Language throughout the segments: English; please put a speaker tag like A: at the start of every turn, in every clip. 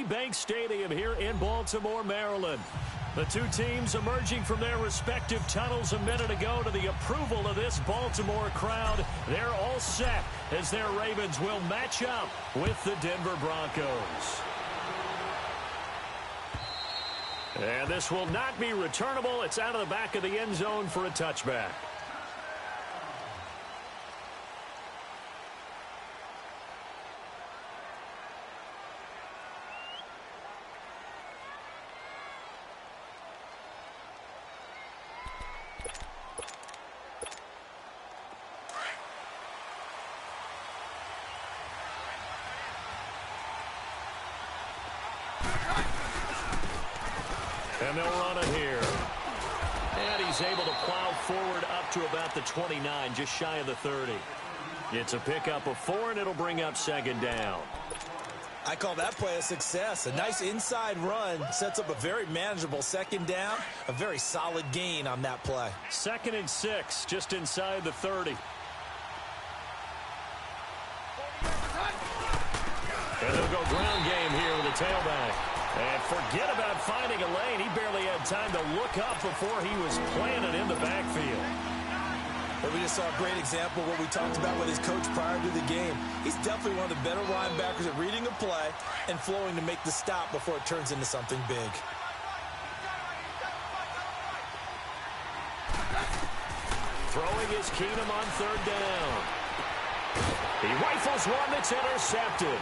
A: KeyBank Stadium here in Baltimore, Maryland. The two teams emerging from their respective tunnels a minute ago to the approval of this Baltimore crowd. They're all set as their Ravens will match up with the Denver Broncos. And this will not be returnable. It's out of the back of the end zone for a touchback. And they'll run it here. And he's able to plow forward up to about the 29, just shy of the 30. It's a pickup of 4, and it'll bring up second down.
B: I call that play a success. A nice inside run sets up a very manageable second down. A very solid gain on that play.
A: 2nd and 6, just inside the 30. And they'll go ground game here with a tailback. And forget about finding a lane. He barely had time to look up before he was planted in the backfield.
B: Well, we just saw a great example of what we talked about with his coach prior to the game. He's definitely one of the better linebackers at reading a play and flowing to make the stop before it turns into something big.
A: Throwing is Keenum on 3rd down. He rifles one that's intercepted.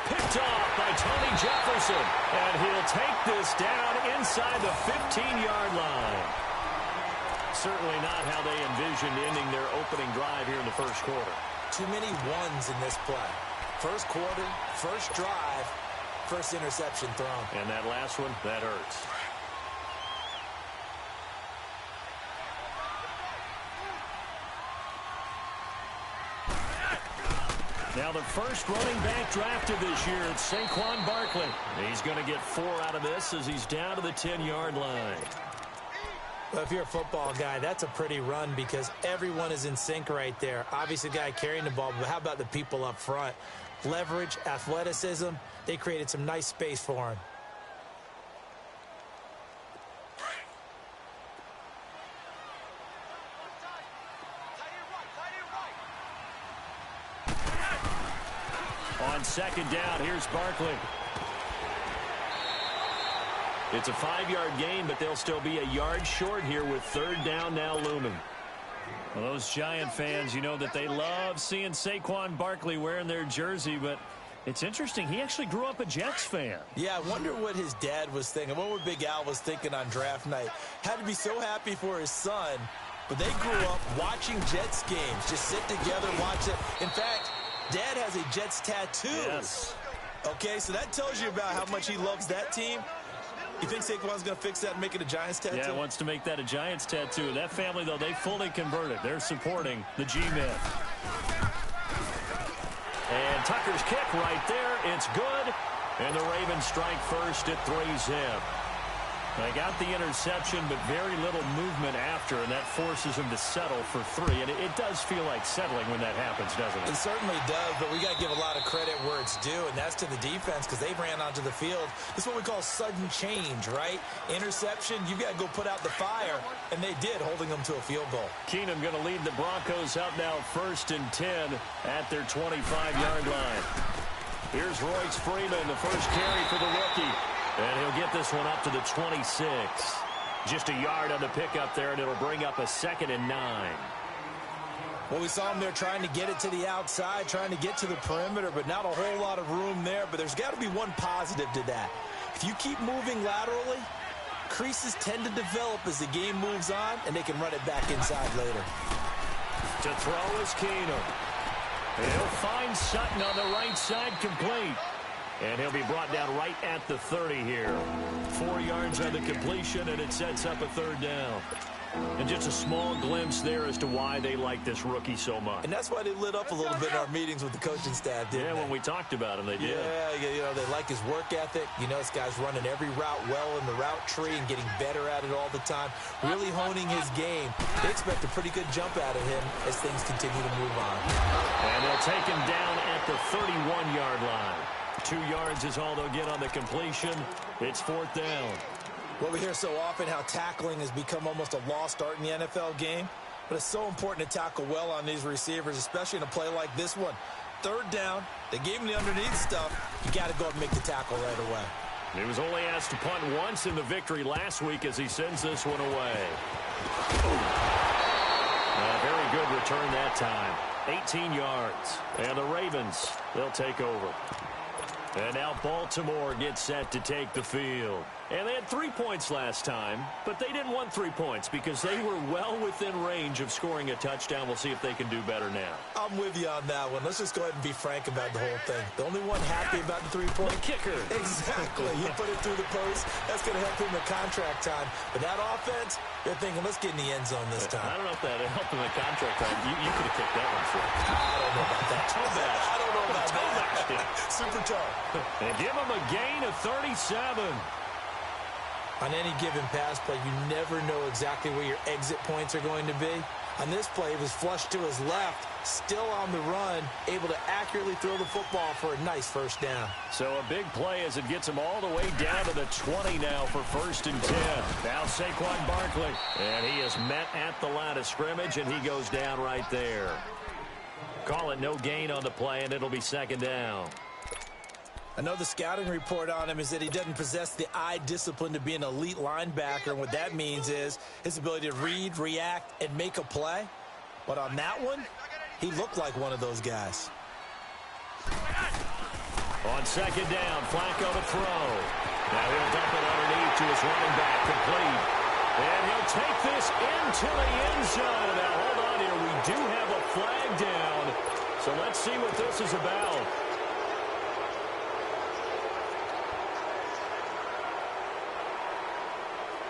A: Picked off by Tony Jefferson. And he'll take this down inside the 15-yard line. Certainly not how they envisioned ending their opening drive here in the first quarter.
B: Too many ones in this play. First quarter, first drive, first interception thrown.
A: And that last one, that hurts. Now the first running back drafted this year, it's Saquon Barkley. He's going to get 4 out of this as he's down to the 10-yard line.
B: Well, if you're a football guy, that's a pretty run because everyone is in sync right there. Obviously, the guy carrying the ball, but how about the people up front? Leverage, athleticism, they created some nice space for him.
A: On 2nd down, here's Barkley. It's a 5-yard gain, but they'll still be a yard short here with 3rd down now looming. Well, those Giant fans, you know that they love seeing Saquon Barkley wearing their jersey, but it's interesting. He actually grew up a Jets fan.
B: Yeah, I wonder what his dad was thinking. What Big Al was thinking on draft night. Had to be so happy for his son, but they grew up watching Jets games. Just sit together, watch it. In fact, Dad has a Jets tattoo.
A: Yes.
B: Okay, so that tells you about how much he loves that team. You think Saquon's going to fix that and make it a Giants tattoo?
A: Yeah, wants to make that a Giants tattoo. That family, though, they fully converted. They're supporting the G-Men. And Tucker's kick right there. It's good. And the Ravens strike first at 3-zip. They got the interception, but very little movement after, and that forces him to settle for 3. And it does feel like settling when that happens, doesn't it?
B: It certainly does, but we got to give a lot of credit where it's due, and that's to the defense because they ran onto the field. This is what we call sudden change, right? Interception, you've got to go put out the fire, and they did, holding them to a field goal.
A: Keenum going to lead the Broncos up now 1st and 10 at their 25-yard line. Here's Royce Freeman, the first carry for the rookie. And he'll get this one up to the 26. Just a yard on the pickup there, and it'll bring up a 2nd and 9.
B: Well, we saw him there trying to get it to the outside, trying to get to the perimeter, but not a whole lot of room there. But there's got to be one positive to that. If you keep moving laterally, creases tend to develop as the game moves on, and they can run it back inside later.
A: To throw is Keenum. He'll find Sutton on the right side, complete. And he'll be brought down right at the 30 here. 4 yards on the completion, and it sets up a 3rd down. And just a small glimpse there as to why they like this rookie so much.
B: And that's why they lit up a little bit in our meetings with the coaching staff, didn't they?
A: When we talked about him, they did.
B: Yeah, you know, they like his work ethic. You know, this guy's running every route well in the route tree and getting better at it all the time, really honing his game. They expect a pretty good jump out of him as things continue to move on.
A: And they'll take him down at the 31-yard line. 2 yards is all they'll get on the completion. It's 4th down.
B: Well, we hear so often how tackling has become almost a lost art in the NFL game. But it's so important to tackle well on these receivers, especially in a play like this one. 3rd down, they gave him the underneath stuff. You got to go and make the tackle right away.
A: He was only asked to punt once in the victory last week as he sends this one away. A very good return that time. 18 yards. And the Ravens, they'll take over. And now Baltimore gets set to take the field. And they had 3 points last time, but they didn't want 3 points because they were well within range of scoring a touchdown. We'll see if they can do better now.
B: I'm with you on that one. Let's just go ahead and be frank about the whole thing. The only one happy about the 3-point?
A: The kicker.
B: Exactly. He put it through the post. That's going to help him in contract time. But that offense, they're thinking, let's get in the end zone this time.
A: I don't know if that helped him in contract time. You could have kicked that one for him.
B: I don't know about that.
A: Toe bash.
B: I don't know about
A: toe
B: that.
A: bash, yeah.
B: Super toe.
A: And give him a gain of 37.
B: On any given pass play, you never know exactly where your exit points are going to be. On this play, it was flushed to his left, still on the run, able to accurately throw the football for a nice 1st down.
A: So a big play as it gets him all the way down to the 20 now for 1st and 10. Now Saquon Barkley. And he is met at the line of scrimmage, and he goes down right there. Call it no gain on the play, and it'll be 2nd down.
B: I know the scouting report on him is that he doesn't possess the eye discipline to be an elite linebacker, and what that means is his ability to read, react, and make a play. But on that one, he looked like one of those guys.
A: On 2nd down, Flacco to throw. Now he'll dump it underneath to his running back, complete. And he'll take this into the end zone. Now hold on here, we do have a flag down. So let's see what this is about.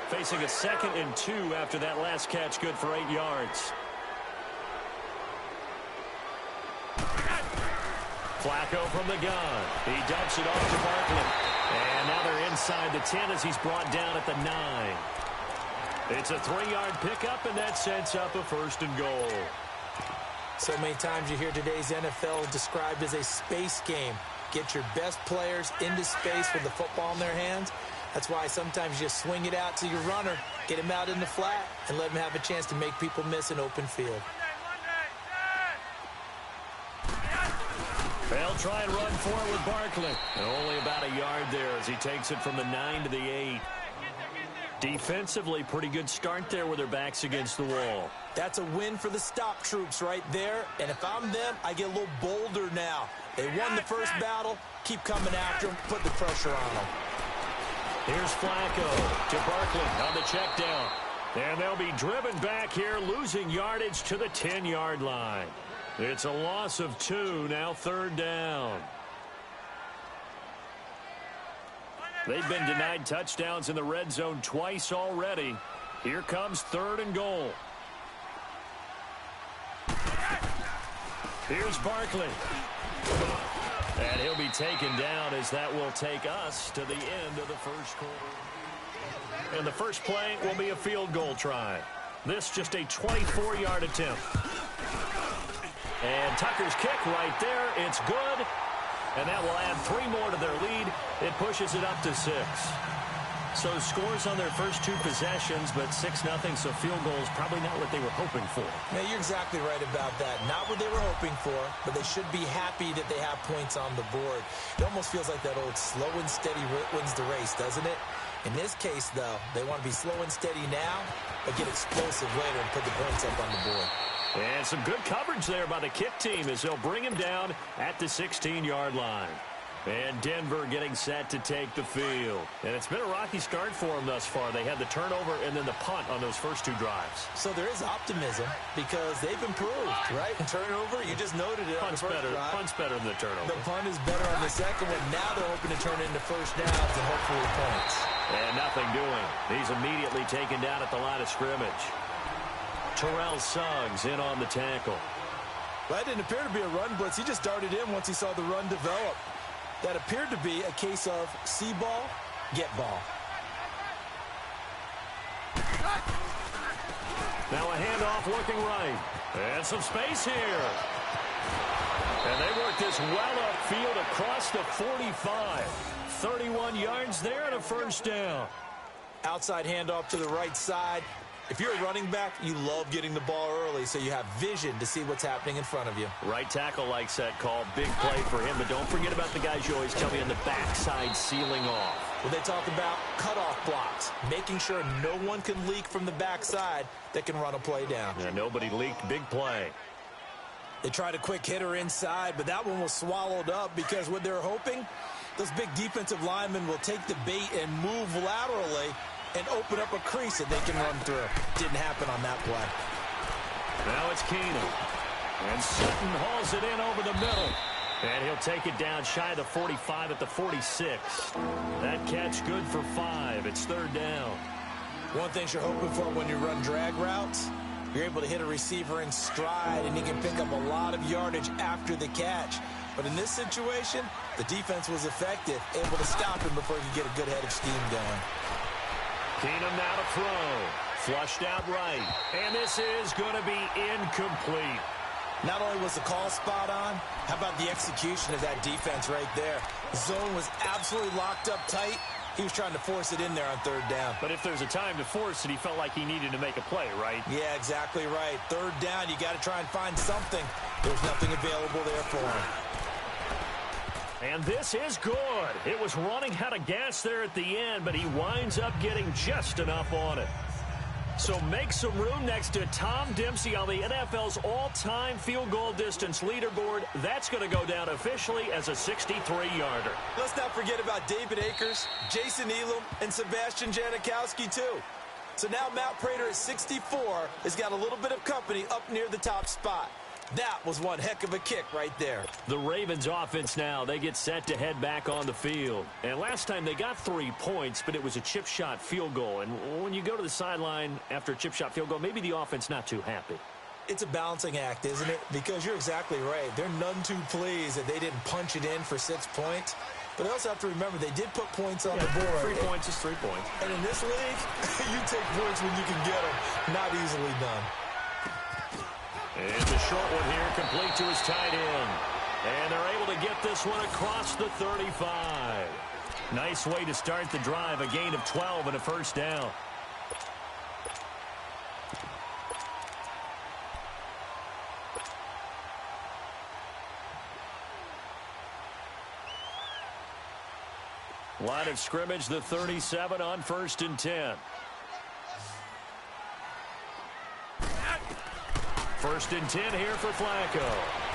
A: Facing a 2nd and 2 after that last catch, good for 8 yards. Flacco from the gun. He dumps it off to Barkley. And now they're inside the 10 as he's brought down at the 9. It's a 3-yard pickup, and that sets up a 1st and goal.
B: So many times you hear today's NFL described as a space game. Get your best players into space with the football in their hands. That's why sometimes you swing it out to your runner, get him out in the flat, and let him have a chance to make people miss an open field.
A: They'll try and run for it with Barkley. And only about a yard there as he takes it from the 9 to the 8. Defensively, pretty good start there with their backs against the wall.
B: That's a win for the stop troops right there. And if I'm them, I get a little bolder now. They won the first battle. Keep coming after them. Put the pressure on them.
A: Here's Flacco to Barkley on the check down. And they'll be driven back here, losing yardage to the 10-yard line. It's a loss of 2, now 3rd down. They've been denied touchdowns in the red zone twice already. Here comes 3rd and goal. Here's Barkley. And he'll be taken down as that will take us to the end of the 1st quarter. And the first play will be a field goal try. This just a 24-yard attempt. And Tucker's kick right there. It's good. And that will add 3 more to their lead. It pushes it up to 6. So scores on their first 2 possessions, but 6-0, so field goal is probably not what they were hoping for.
B: Yeah, you're exactly right about that. Not what they were hoping for, but they should be happy that they have points on the board. It almost feels like that old slow and steady wins the race, doesn't it? In this case, though, they want to be slow and steady now, but get explosive later and put the points up on the board.
A: And some good coverage there by the kick team as they'll bring him down at the 16-yard line. And Denver getting set to take the field. And it's been a rocky start for them thus far. They had the turnover and then the punt on those first 2 drives.
B: So there is optimism because they've improved, right? Turnover, you just noted it on the first drive.
A: Punt's better than the turnover.
B: The punt is better on the second one. Now they're hoping to turn into first downs and hopefully points.
A: And nothing doing. He's immediately taken down at the line of scrimmage. Terrell Suggs in on the tackle.
B: That didn't appear to be a run blitz. He just darted in once he saw the run develop. That appeared to be a case of see ball, get ball.
A: Now a handoff looking right. And some space here. And they work this well upfield across the 45. 31 yards there and a first down.
B: Outside handoff to the right side. If you're a running back, you love getting the ball early so you have vision to see what's happening in front of you.
A: Right tackle likes that call. Big play for him, but don't forget about the guys you always tell me on the backside sealing off.
B: Well, they talk about cutoff blocks, making sure no one can leak from the backside that can run a play down.
A: Yeah, nobody leaked. Big play.
B: They tried a quick hitter inside, but that one was swallowed up because what they're hoping, those big defensive linemen will take the bait and move laterally and open up a crease that they can run through. Didn't happen on that play.
A: Now it's Keenum. And Sutton hauls it in over the middle. And he'll take it down shy of the 45 at the 46. That catch good for 5. It's third down.
B: One thing you're hoping for when you run drag routes, you're able to hit a receiver in stride, and he can pick up a lot of yardage after the catch. But in this situation, the defense was effective, able to stop him before he could get a good head of steam going.
A: Keenum now to throw. Flushed out right. And this is going to be incomplete.
B: Not only was the call spot on, how about the execution of that defense right there? The zone was absolutely locked up tight. He was trying to force it in there on third down.
A: But if there's a time to force it, he felt like he needed to make a play, right?
B: Yeah, exactly right. Third down, you got to try and find something. There's nothing available there for him.
A: And this is good. It was running out of gas there at the end, but he winds up getting just enough on it. So make some room next to Tom Dempsey on the NFL's all-time field goal distance leaderboard. That's going to go down officially as a 63-yarder.
B: Let's not forget about David Akers, Jason Elam, and Sebastian Janikowski, too. So now Matt Prater at 64 has got a little bit of company up near the top spot. That was one heck of a kick right there.
A: The Ravens offense now, they get set to head back on the field. And last time they got 3 points, but it was a chip shot field goal. And when you go to the sideline after a chip shot field goal, maybe the offense not too happy.
B: It's a balancing act, isn't it? Because you're exactly right. They're none too pleased that they didn't punch it in for 6 points. But they also have to remember they did put points on the board.
A: 3 points is 3 points.
B: And in this league, you take points when you can get them. Not easily done.
A: And the short one here, complete to his tight end. And they're able to get this one across the 35. Nice way to start the drive, a gain of 12 and a first down. Line of scrimmage, the 37 on 1st and 10. 1st and 10 here for Flacco.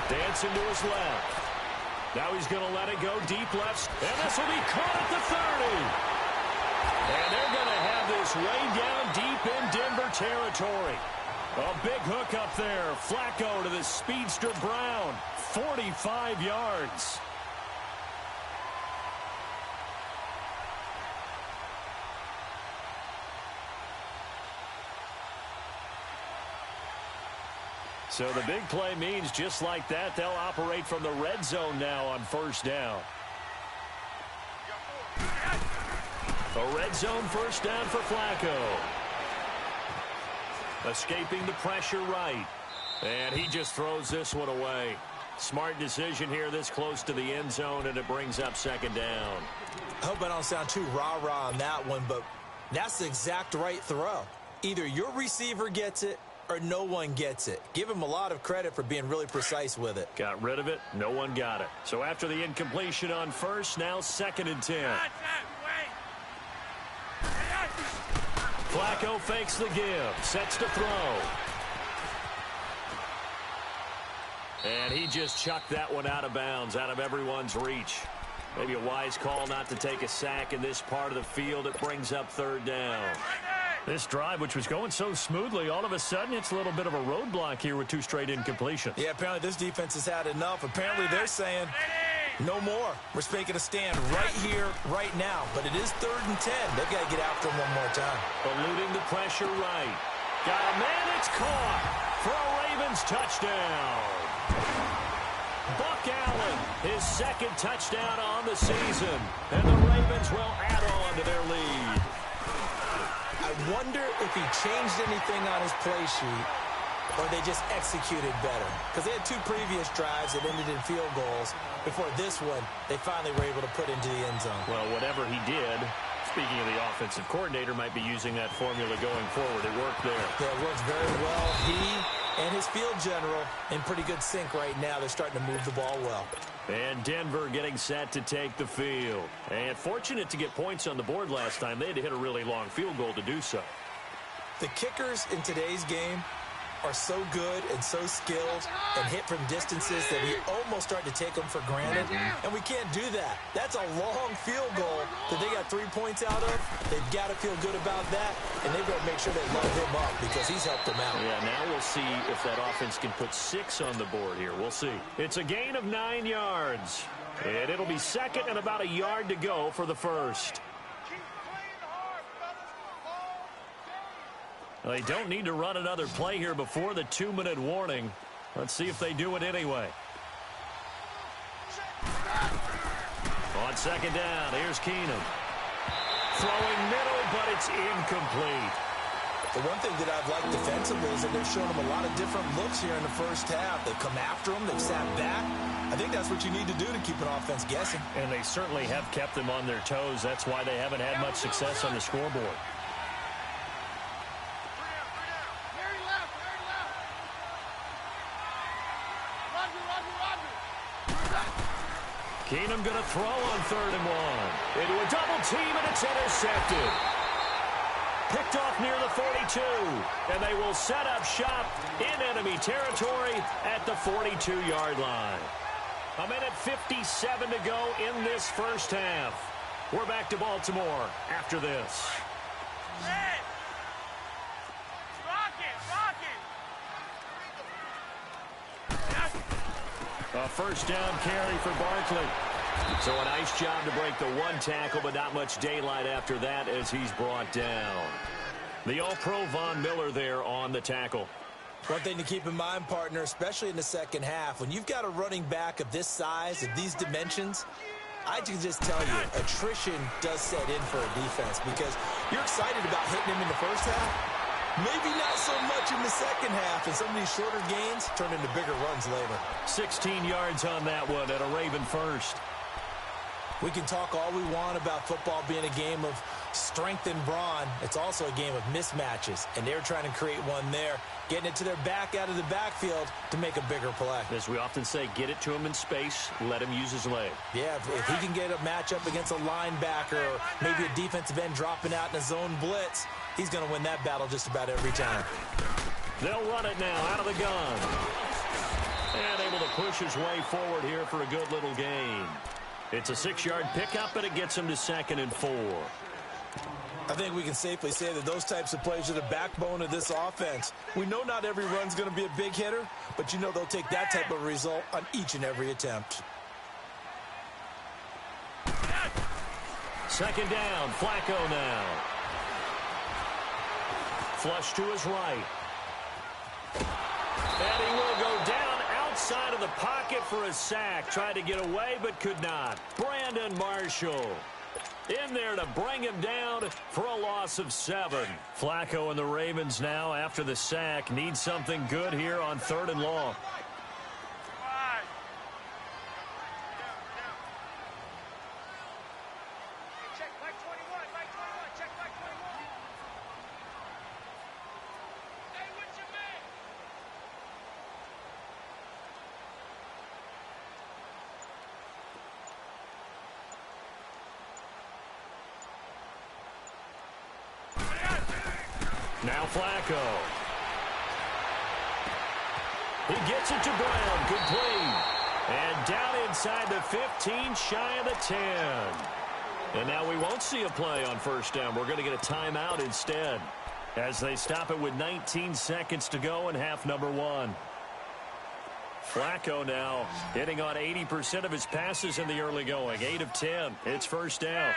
A: Dancing to his left. Now he's going to let it go deep left. And this will be caught at the 30. And they're going to have this way down deep in Denver territory. A big hook up there. Flacco to the speedster Brown. 45 yards. So the big play means just like that, they'll operate from the red zone now on 1st down. A red zone 1st down for Flacco. Escaping the pressure right. And he just throws this one away. Smart decision here this close to the end zone, and it brings up 2nd down.
B: I hope I don't sound too rah-rah on that one, but that's the exact right throw. Either your receiver gets it, or no one gets it. Give him a lot of credit for being really precise with it.
A: Got rid of it. No one got it. So after the incompletion on 1st, now 2nd and 10. Flacco fakes the give. Sets to throw. And he just chucked that one out of bounds, out of everyone's reach. Maybe a wise call not to take a sack in this part of the field. It brings up 3rd down. This drive, which was going so smoothly, all of a sudden it's a little bit of a roadblock here with 2 straight incompletions.
B: Yeah, apparently this defense has had enough. Apparently they're saying no more. We're making a stand right here, right now. But it is 3rd and 10. They've got to get after him one more time.
A: Eluding the pressure right. Got a man, it's caught for a Ravens touchdown. Buck Allen, his 2nd touchdown on the season. And the Ravens will add on to their lead.
B: I wonder if he changed anything on his play sheet or they just executed better? Because they had 2 previous drives that ended in field goals. Before this one, they finally were able to put into the end zone.
A: Well, whatever he did, speaking of the offensive coordinator, might be using that formula going forward. It worked there.
B: Yeah, it works very well. He and his field general in pretty good sync right now. They're starting to move the ball well.
A: And Denver getting set to take the field. And fortunate to get points on the board last time. They had to hit a really long field goal to do so.
B: The kickers in today's game are so good and so skilled and hit from distances that we almost start to take them for granted, and we can't do that. That's a long field goal that they got 3 points out of. They've got to feel good about that, and they've got to make sure they load him up because he's helped them out.
A: Yeah, now we'll see if that offense can put 6 on the board here. We'll see. It's a gain of 9 yards, and it'll be second and about a yard to go for the first. They don't need to run another play here before the 2-minute warning. Let's see if they do it anyway. On second down, here's Keenum. Throwing middle, but it's incomplete.
B: The one thing that I've liked defensively is that they've shown them a lot of different looks here in the first half. They've come after them. They've sat back. I think that's what you need to do to keep an offense guessing.
A: And they certainly have kept them on their toes. That's why they haven't had much success on the scoreboard. Keenum going to throw on 3rd and 1. Into a double team, and it's intercepted. Picked off near the 42. And they will set up shop in enemy territory at the 42-yard line. 1:57 to go in this first half. We're back to Baltimore after this. A first down carry for Barkley. So a nice job to break the 1 tackle, but not much daylight after that as he's brought down. The All-Pro Von Miller there on the tackle.
B: One thing to keep in mind, partner, especially in the second half, when you've got a running back of this size, of these dimensions, I can just tell you, attrition does set in for a defense because you're excited about hitting him in the first half. Maybe not so much in the second half, and some of these shorter gains turn into bigger runs later.
A: 16 yards on that one at a Raven first.
B: We can talk all we want about football being a game of strength and brawn. It's also a game of mismatches, and they're trying to create one there, getting it to their back out of the backfield to make a bigger play.
A: As we often say, get it to him in space, let him use his leg.
B: Yeah, if he can get a matchup against a linebacker or maybe a defensive end dropping out in a zone blitz, he's going to win that battle just about every time.
A: They'll run it now out of the gun. And able to push his way forward here for a good little gain. It's a 6-yard pickup, and it gets him to 2nd and 4.
B: I think we can safely say that those types of plays are the backbone of this offense. We know not every run's going to be a big hitter, but you know they'll take that type of result on each and every attempt.
A: Second down, Flacco now. Flush to his right. And he will go down outside of the pocket for a sack. Tried to get away, but could not. Brandon Marshall in there to bring him down for a loss of 7. Flacco and the Ravens now, after the sack, need something good here on 3rd and long. Now Flacco. He gets it to Brown. Complete. And down inside the 15, shy of the 10. And now we won't see a play on first down. We're going to get a timeout instead as they stop it with 19 seconds to go in half number 1. Flacco now hitting on 80% of his passes in the early going. 8 of 10. It's first down.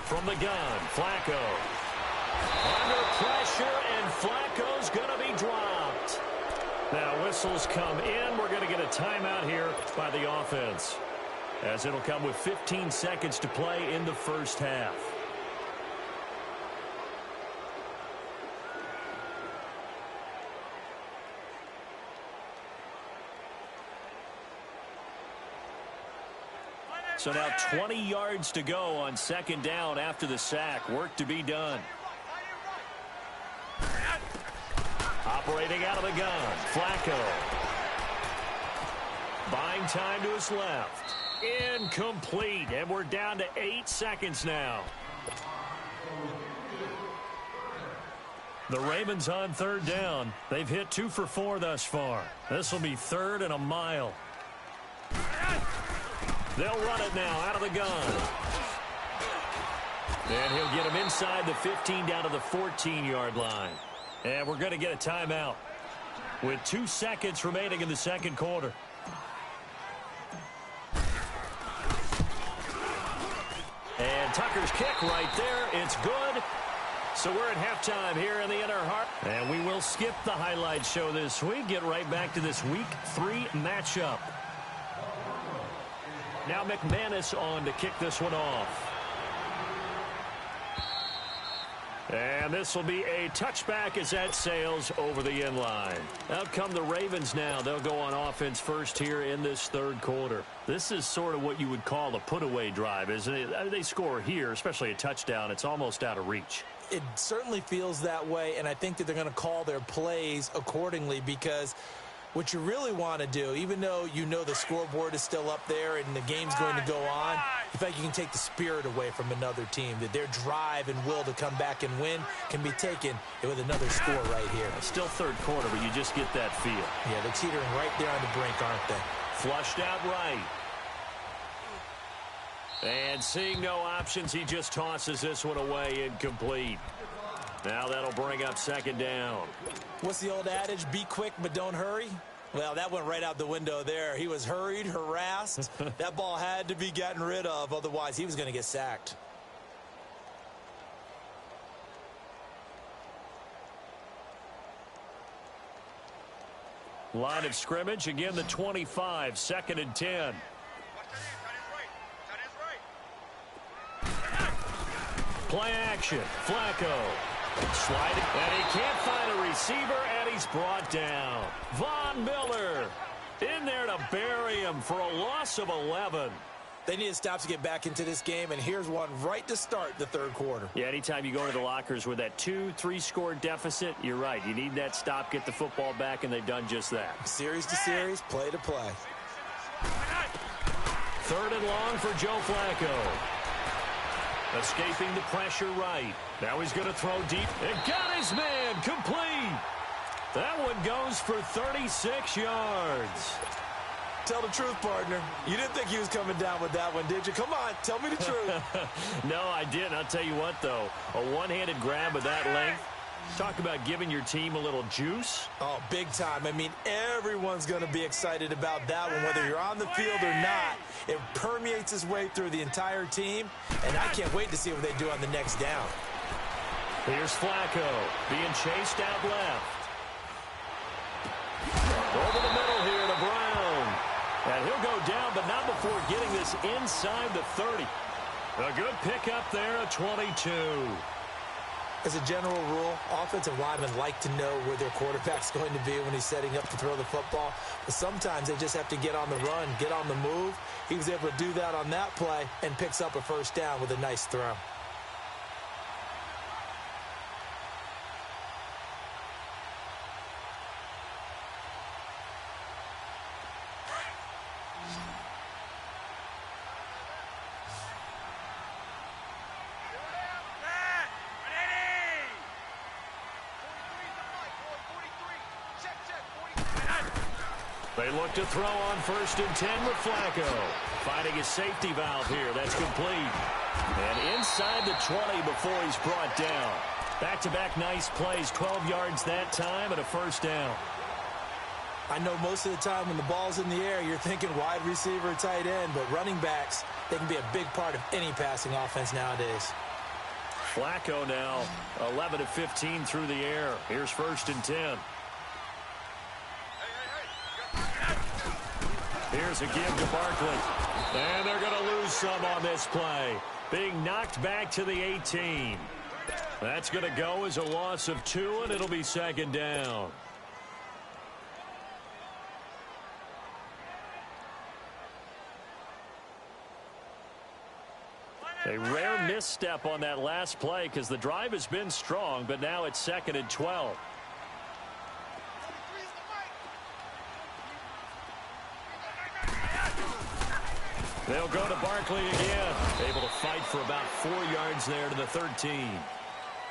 A: From the gun, Flacco. Under pressure, and Flacco's going to be dropped. Now whistles come in. We're going to get a timeout here by the offense, as it'll come with 15 seconds to play in the first half. So now 20 yards to go on second down after the sack. Work to be done. Operating out of the gun, Flacco. Buying time to his left. Incomplete, and we're down to 8 seconds now. The Ravens on third down. They've hit 2 for 4 thus far. This will be 3rd and a mile. They'll run it now out of the gun. And he'll get him inside the 15 down to the 14-yard line. And we're going to get a timeout with 2 seconds remaining in the second quarter. And Tucker's kick right there. It's good. So we're at halftime here in the inner heart. And we will skip the highlight show this week. Get right back to this Week 3 matchup. Now McManus on to kick this one off. And this will be a touchback as that sails over the end line. Out come the Ravens now. They'll go on offense first here in this third quarter. This is sort of what you would call a put-away drive, isn't it? They score here, especially a touchdown. It's almost out of reach.
B: It certainly feels that way, and I think that they're going to call their plays accordingly because what you really want to do, even though you know the scoreboard is still up there and the game's going to go on, in fact, you can take the spirit away from another team, that their drive and will to come back and win can be taken with another score right here.
A: Still third quarter, but you just get that feel.
B: Yeah, they're teetering right there on the brink, aren't they?
A: Flushed out right. And seeing no options, he just tosses this one away incomplete. Now that'll bring up second down.
B: What's the old adage? Be quick, but don't hurry. Well, that went right out the window there. He was hurried, harassed. That ball had to be gotten rid of. Otherwise, he was going to get sacked.
A: Line of scrimmage, again the 25, 2nd and 10. Play action, Flacco. Sliding, and he can't find a receiver, and he's brought down. Von Miller in there to bury him for a loss of 11.
B: They need to stop to get back into this game, and here's one right to start the third quarter.
A: Yeah, anytime you go to the lockers with that 2-3 score deficit, you're right. You need that stop, get the football back, and they've done just that.
B: Series to series, play to play.
A: 3rd and long for Joe Flacco. Escaping the pressure right. Now he's going to throw deep. And got his man complete. That one goes for 36 yards.
B: Tell the truth, partner. You didn't think he was coming down with that one, did you? Come on, tell me the truth.
A: No, I didn't. I'll tell you what, though. A one-handed grab of that length. Talk about giving your team a little juice.
B: Oh, big time. I mean, everyone's going to be excited about that one, whether you're on the field or not. It permeates its way through the entire team, and I can't wait to see what they do on the next down.
A: Here's Flacco being chased out left. Over the middle here to Brown. And he'll go down, but not before getting this inside the 30. A good pickup there at 22.
B: As a general rule, offensive linemen like to know where their quarterback's going to be when he's setting up to throw the football. But sometimes they just have to get on the run, get on the move. He was able to do that on that play and picks up a first down with a nice throw.
A: They look to throw on 1st and 10 with Flacco. Finding his safety valve here. That's complete. And inside the 20 before he's brought down. Back-to-back nice plays. 12 yards that time and a first down.
B: I know most of the time when the ball's in the air, you're thinking wide receiver, tight end. But running backs, they can be a big part of any passing offense nowadays.
A: Flacco now 11 of 15 through the air. Here's 1st and 10. Here's a give to Barkley. And they're going to lose some on this play. Being knocked back to the 18. That's going to go as a loss of 2, and it'll be 2nd down. A rare misstep on that last play because the drive has been strong, but now it's 2nd and 12. They'll go to Barkley again. Able to fight for about 4 yards there to the 13.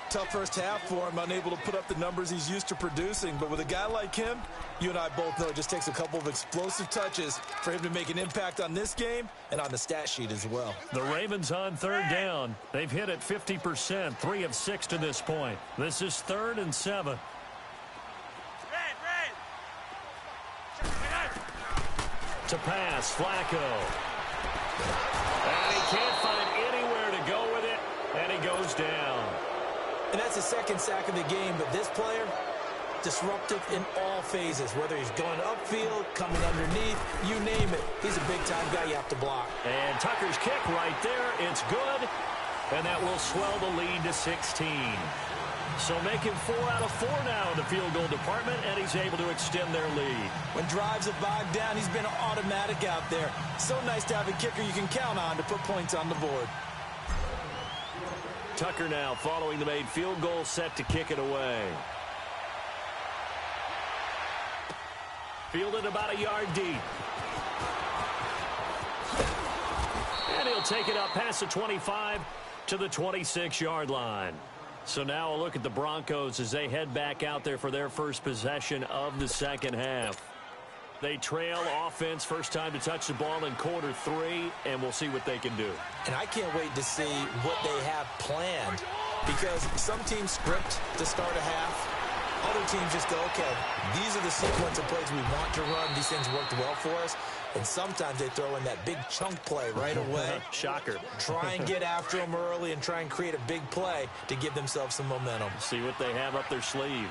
B: Tough first half for him, unable to put up the numbers he's used to producing. But with a guy like him, you and I both know it just takes a couple of explosive touches for him to make an impact on this game and on the stat sheet as well.
A: The Ravens on 3rd down. They've hit it 50%, 3 of 6 to this point. This is 3rd and 7. To pass, Flacco. And he can't find anywhere to go with it, and he goes down.
B: And that's the 2nd sack of the game, but this player, disruptive in all phases, whether he's going upfield, coming underneath, you name it. He's a big-time guy you have to block.
A: And Tucker's kick right there, it's good, and that will swell the lead to 16. So making 4 out of 4 now in the field goal department, and he's able to extend their lead.
B: When drives have bogged down, he's been automatic out there. So nice to have a kicker you can count on to put points on the board.
A: Tucker now following the made field goal, set to kick it away. Fielded about a yard deep. And he'll take it up past the 25 to the 26-yard line. So now a look at the Broncos as they head back out there for their first possession of the 2nd half. They trail offense, first time to touch the ball in quarter 3, and we'll see what they can do.
B: And I can't wait to see what they have planned, because some teams script to start a half. Other teams just go, okay, these are the sequence of plays we want to run. These things worked well for us. And sometimes they throw in that big chunk play right away.
A: Shocker.
B: Try and get after them early and try and create a big play to give themselves some momentum.
A: See what they have up their sleeve.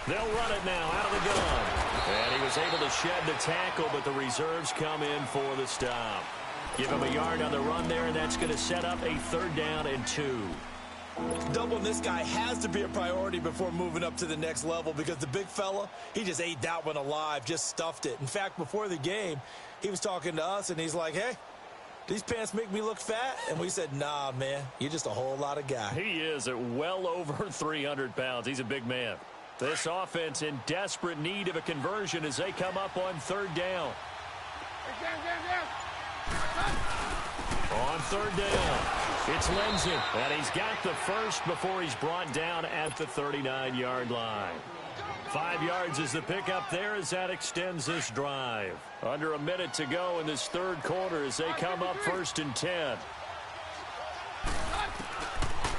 A: They'll run it now out of the gun. And he was able to shed the tackle, but the reserves come in for the stop. Give him a yard on the run there, and that's going to set up a 3rd down and 2.
B: Doubling this guy has to be a priority before moving up to the next level, because the big fella, he just ate that one alive, just stuffed it. In fact, before the game, he was talking to us, and he's like, hey, these pants make me look fat? And we said, nah, man, you're just a whole lot of guy.
A: He is at well over 300 pounds. He's a big man. This offense in desperate need of a conversion as they come up on 3rd down. On 3rd down, it's Lindsay, and he's got the first before he's brought down at the 39-yard line. 5 yards is the pickup there as that extends this drive. Under a minute to go in this 3rd quarter as they come up 1st and 10.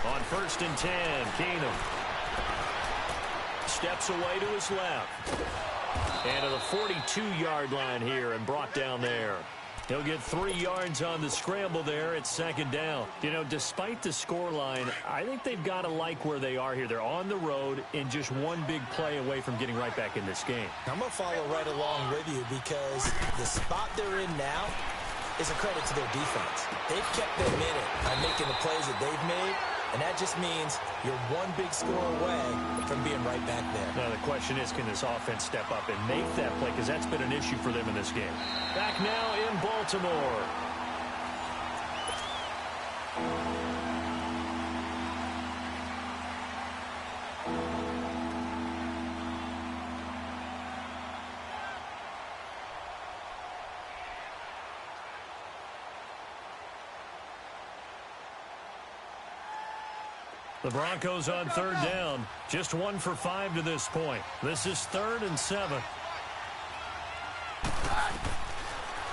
A: On 1st and 10, Keenum steps away to his left. And to the 42-yard line here and brought down there. He'll get 3 yards on the scramble there at 2nd down. You know, despite the scoreline, I think they've got to like where they are here. They're on the road and just one big play away from getting right back in this game.
B: I'm going to follow right along with you, because the spot they're in now is a credit to their defense. They've kept them in it by making the plays that they've made, and that just means you're one big score away from being right back there.
A: Now, the question is, can this offense step up and make that play? Because that's been an issue for them in this game. Back now in Baltimore. The Broncos on 3rd down. Just 1 for 5 to this point. This is 3rd and 7.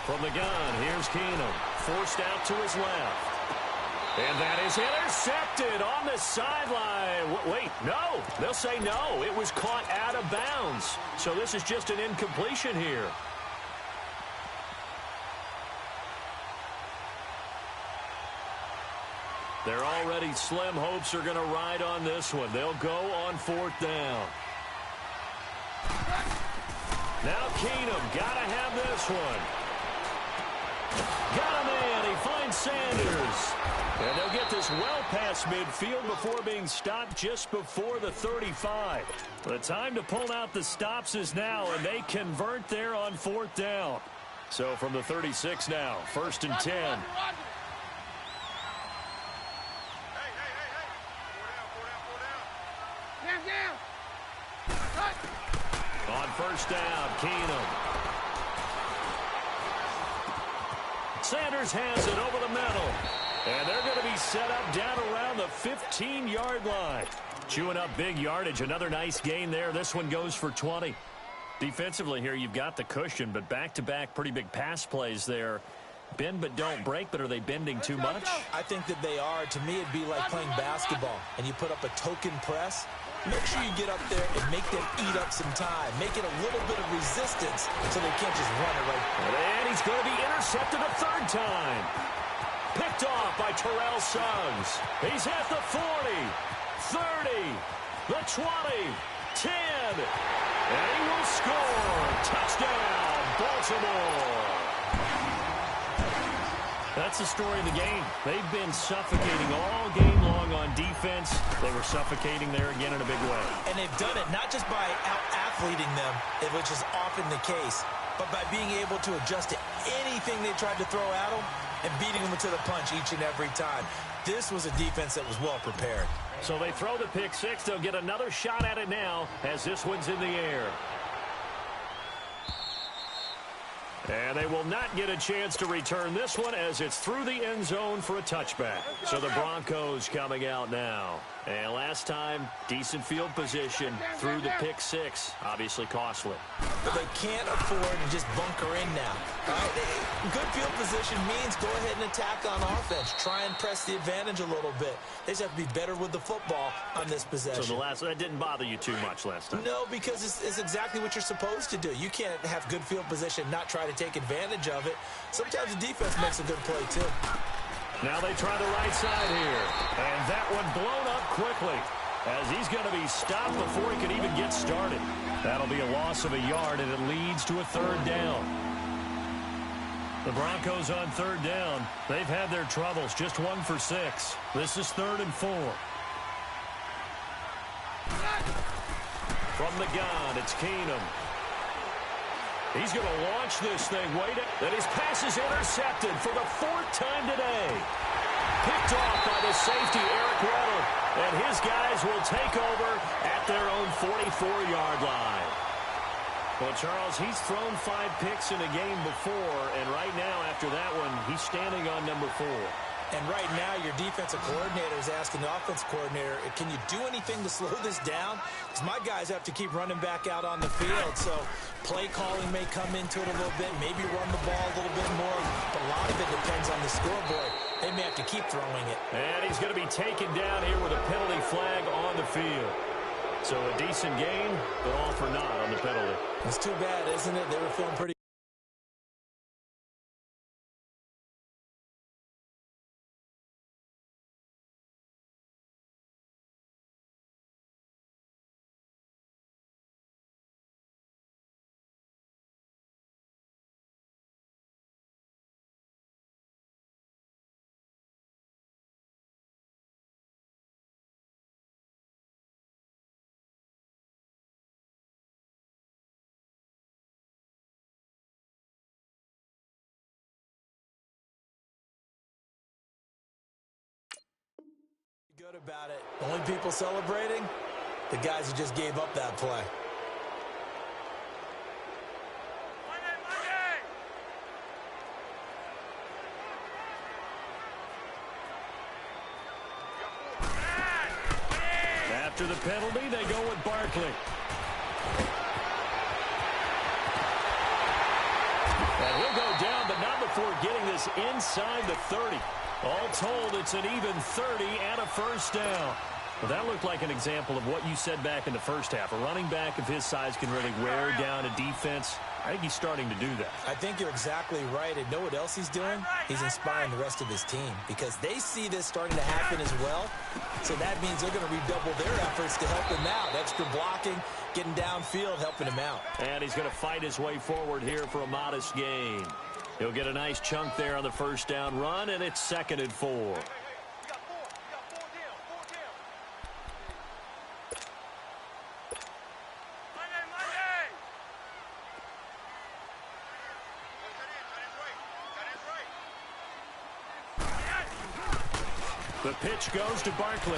A: From the gun, here's Keenum. Forced out to his left. And that is intercepted on the sideline. Wait, no. They'll say no. It was caught out of bounds. So this is just an incompletion here. They're already slim hopes are going to ride on this one. They'll go on 4th down. Now Keenum, got to have this one. Got a man. He finds Sanders. And they'll get this well past midfield before being stopped just before the 35. The time to pull out the stops is now, and they convert there on 4th down. So from the 36 now, 1st and 10. On 1st down, Keenum. Sanders has it over the middle. And they're going to be set up down around the 15-yard line. Chewing up big yardage. Another nice gain there. This one goes for 20. Defensively here, you've got the cushion, but back-to-back pretty big pass plays there. Bend but don't break, but are they bending too much?
B: I think that they are. To me, it'd be like playing basketball, and you put up a token press. Make sure you get up there and make them eat up some time. Make it a little bit of resistance so they can't just run it right.
A: And he's going to be intercepted a 3rd time. Picked off by Terrell Suggs. He's at the 40, 30, the 20, 10. And he will score. Touchdown, Baltimore. That's the story of the game. They've been suffocating all game long on defense. They were suffocating there again in a big way.
B: And they've done it not just by out-athleting them, which is often the case, but by being able to adjust to anything they tried to throw at them and beating them to the punch each and every time. This was a defense that was well prepared.
A: So they throw the pick six. They'll get another shot at it now as this one's in the air. And they will not get a chance to return this one as it's through the end zone for a touchback. So the Broncos coming out now. And last time, decent field position through the pick six. Obviously costly.
B: But they can't afford to just bunker in now. Good field position means go ahead and attack on offense. Try and press the advantage a little bit. They just have to be better with the football on this possession.
A: So that didn't bother you too much last time?
B: No, because it's exactly what you're supposed to do. You can't have good field position, not try to take advantage of it. Sometimes the defense makes a good play, too.
A: Now they try the right side here. And that one blown up quickly as he's going to be stopped before he can even get started. That'll be a loss of a yard, and it leads to a 3rd down. The Broncos on 3rd down. They've had their troubles. Just 1 for 6. This is 3rd and 4. From the gun, it's Keenum. He's going to launch this thing. Then his pass is intercepted for the 4th time today. Picked off by the safety, Eric Weddle. And his guys will take over at their own 44-yard line. Well, Charles, he's thrown 5 picks in a game before, and right now, after that one, he's standing on number 4.
B: And right now, your defensive coordinator is asking the offensive coordinator, can you do anything to slow this down? Because my guys have to keep running back out on the field. So play calling may come into it a little bit, maybe run the ball a little bit more. But a lot of it depends on the scoreboard. They may have to keep throwing it.
A: And he's going to be taken down here with a penalty flag on the field. So a decent game, but all for naught on the penalty.
B: It's too bad, isn't it? They were feeling pretty. Good about it. The only people celebrating, the guys who just gave up that play.
A: After the penalty, they go with Barkley. And he'll go down, but not before getting this inside the 30. All told, it's an even 30 and a 1st down. Well, that looked like an example of what you said back in the first half. A running back of his size can really wear down a defense. I think he's starting to do that.
B: I think you're exactly right. And know what else he's doing? He's inspiring the rest of his team because they see this starting to happen as well. So that means they're going to redouble their efforts to help him out. Extra blocking, getting downfield, helping him out.
A: And he's going to fight his way forward here for a modest gain. He'll get a nice chunk there on the 1st down run, and it's 2nd and 4. The pitch goes to Barkley.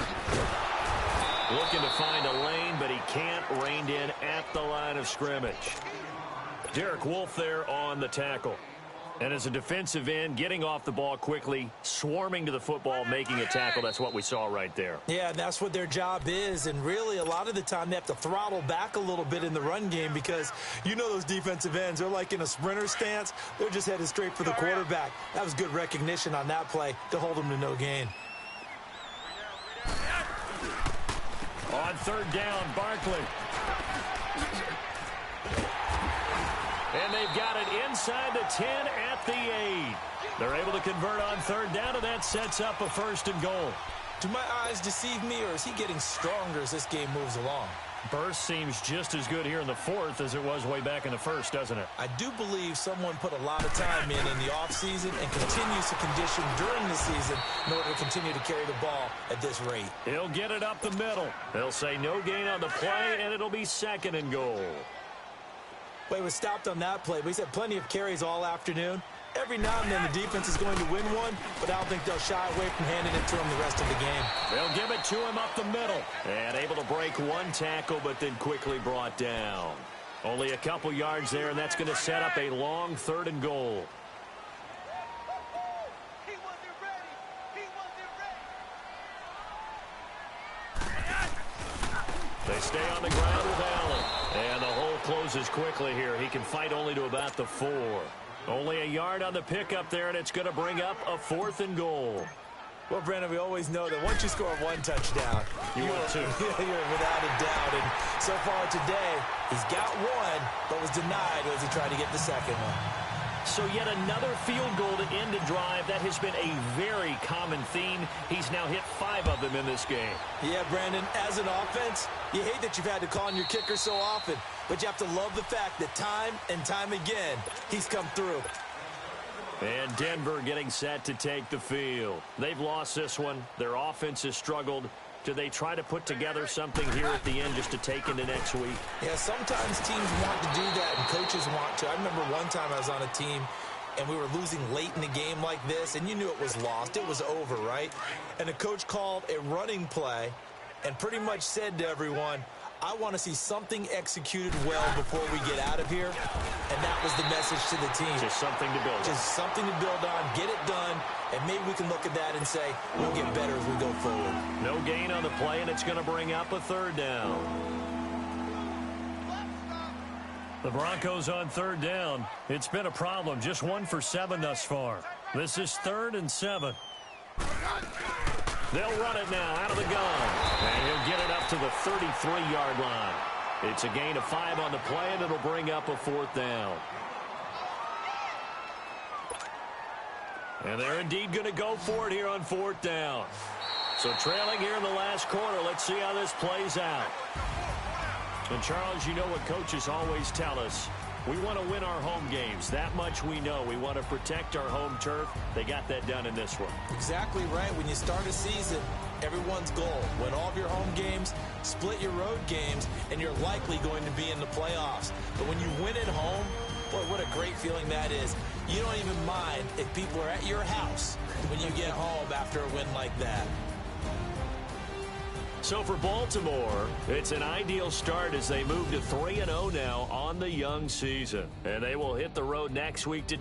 A: Looking to find a lane, but he can't. Reined in at the line of scrimmage. Derek Wolfe there on the tackle. And as a defensive end, getting off the ball quickly, swarming to the football, making a tackle. That's what we saw right there.
B: Yeah, that's what their job is. And really, a lot of the time, they have to throttle back a little bit in the run game because you know those defensive ends, they're like in a sprinter stance. They're just headed straight for the quarterback. That was good recognition on that play to hold them to no gain.
A: On third down, Barkley. And they've got it inside the 10 at the 8. They're able to convert on third down, and that sets up a 1st and goal.
B: Do my eyes deceive me, or is he getting stronger as this game moves along?
A: Burst seems just as good here in the 4th as it was way back in the 1st, doesn't it?
B: I do believe someone put a lot of time in the offseason and continues to condition during the season in order to continue to carry the ball at this rate.
A: He'll get it up the middle. They'll say no gain on the play, and it'll be 2nd and goal.
B: Well, he was stopped on that play, but he's had plenty of carries all afternoon. Every now and then the defense is going to win one, but I don't think they'll shy away from handing it to him the rest of the game.
A: They'll give it to him up the middle. And able to break one tackle, but then quickly brought down. Only a couple yards there, and that's going to set up a long 3rd and goal. They stay on the ground with Allen. And the hole closes quickly here. He can fight only to about the 4. Only a yard on the pickup there, and it's going to bring up a 4th and goal.
B: Well, Brandon, we always know that once you score one touchdown,
A: you want two.
B: You're without a doubt. And so far today, he's got one, but was denied as he tried to get the second one.
A: So yet another field goal to end a drive. That has been a very common theme. He's now hit 5 of them in this game.
B: Yeah, Brandon, as an offense, you hate that you've had to call on your kicker so often, but you have to love the fact that time and time again, he's come through.
A: And Denver getting set to take the field. They've lost this one. Their offense has struggled. Do they try to put together something here at the end just to take into next week?
B: Yeah, sometimes teams want to do that and coaches want to. I remember one time I was on a team and we were losing late in the game like this, and you knew it was lost. It was over, right? And the coach called a running play and pretty much said to everyone, I want to see something executed well before we get out of here. And that was the message to the team.
A: Just something to build on.
B: Just something to build on, get it done, and maybe we can look at that and say, we'll get better as we go forward.
A: No gain on the play, and it's going to bring up a 3rd down. The Broncos on 3rd down. It's been a problem. Just 1 for 7 thus far. This is 3rd and 7. They'll run it now out of the gun. And he'll get it up to the 33-yard line. It's a gain of 5 on the play, and it'll bring up a 4th down. And they're indeed going to go for it here on 4th down. So trailing here in the last quarter. Let's see how this plays out. And, Charles, you know what coaches always tell us. We want to win our home games. That much we know. We want to protect our home turf. They got that done in this one.
B: Exactly right. When you start a season, everyone's goal, win all of your home games, split your road games, and you're likely going to be in the playoffs. But when you win at home, boy, what a great feeling that is. You don't even mind if people are at your house when you get home after a win like that.
A: So for Baltimore, it's an ideal start as they move to 3-0 now on the young season. And they will hit the road next week to